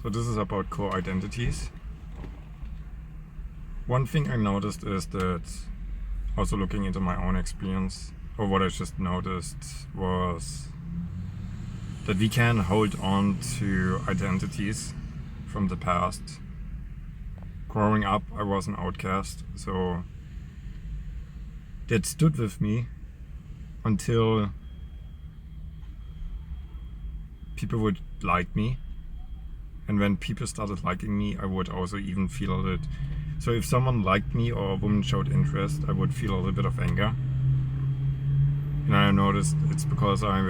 So this is about core identities. One thing I noticed is that, also looking into my own experience, or what I just noticed, was that we can hold on to identities from the past. Growing up, I was an outcast, so that stood with me until people would like me. And when people started liking me, I would also even feel it. So if someone liked me or a woman showed interest, I would feel a little bit of anger. And I noticed it's because I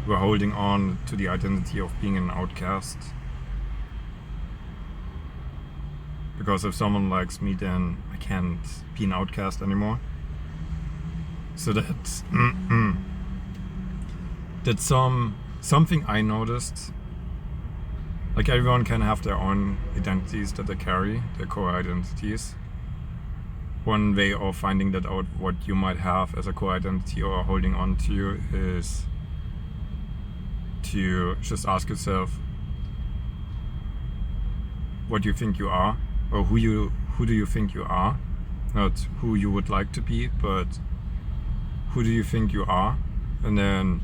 were holding on to the identity of being an outcast. Because if someone likes me, then I can't be an outcast anymore. So that's something I noticed. Like, everyone can have their own identities that they carry, their core identities. One way of finding that out, what you might have as a core identity or holding on to, is to just ask yourself what you think you are, or who do you think you are? Not who you would like to be, but who do you think you are? And then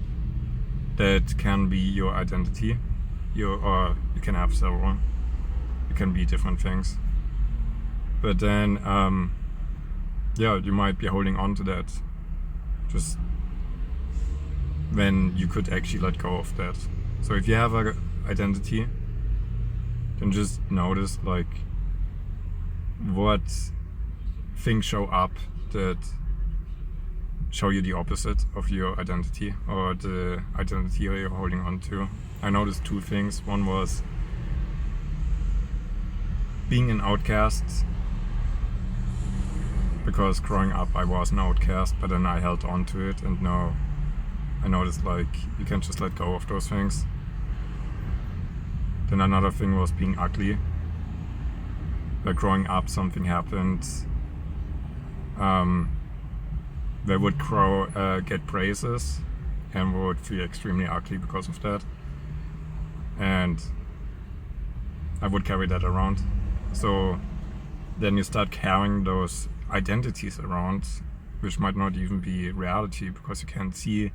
that can be your identity. Or you can have several. It can be different things. But then, you might be holding on to that just when you could actually let go of that. So if you have an identity, then just notice like what things show up that show you the opposite of your identity or the identity you're holding on to. I noticed two things. One was being an outcast, because growing up I was an outcast, but then I held on to it, and now I noticed like you can't just let go of those things. Then another thing was being ugly. Like, growing up, something happened where would get praises and would feel extremely ugly because of that. And I would carry that around. So then you start carrying those identities around, which might not even be reality, because you can see,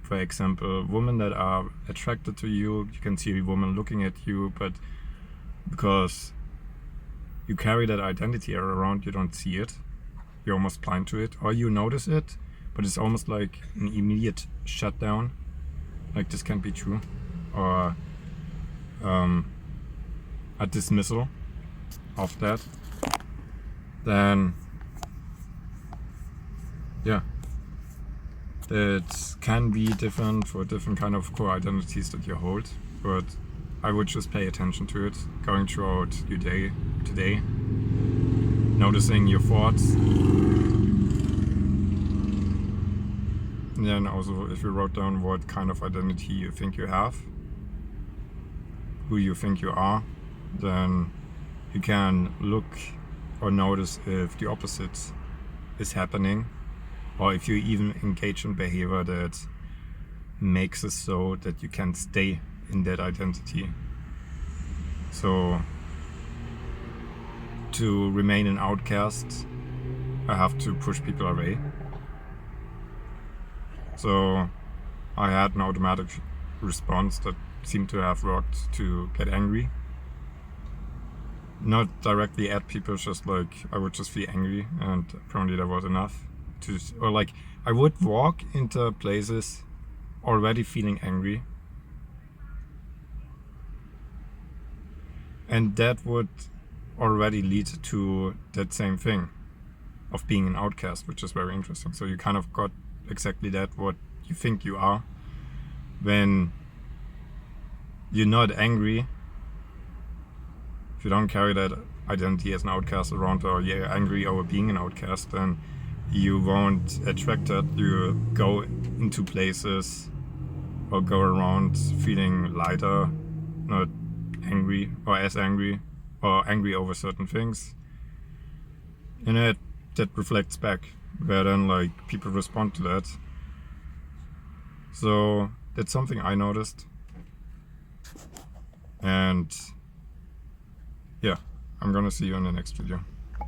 for example, women that are attracted to you. You can see a woman looking at you, but because you carry that identity around, you don't see it. You're almost blind to it, or you notice it, but it's almost like an immediate shutdown. Like, this can't be true. Or a dismissal of that. Then, it can be different for different kind of core identities that you hold, but I would just pay attention to it, going throughout your day today, noticing your thoughts. And then also, if you wrote down what kind of identity you think you have, who you think you are, then you can look or notice if the opposite is happening, or if you even engage in behavior that makes it so that you can stay in that identity. So to remain an outcast, I have to push people away. So I had an automatic response that seemed to have worked to get angry. Not directly at people, just like I would just feel angry, and apparently that was enough. Or like, I would walk into places already feeling angry, and that would already lead to that same thing of being an outcast, which is very interesting. So you kind of got exactly that, what you think you are. When you're not angry, if you don't carry that identity as an outcast around, or you're angry over being an outcast, then you won't attract that. You go into places or go around feeling lighter, not angry or as angry, or angry over certain things. And that reflects back, where then like people respond to that. So that's something I noticed. And And yeah, I'm gonna see you in the next video.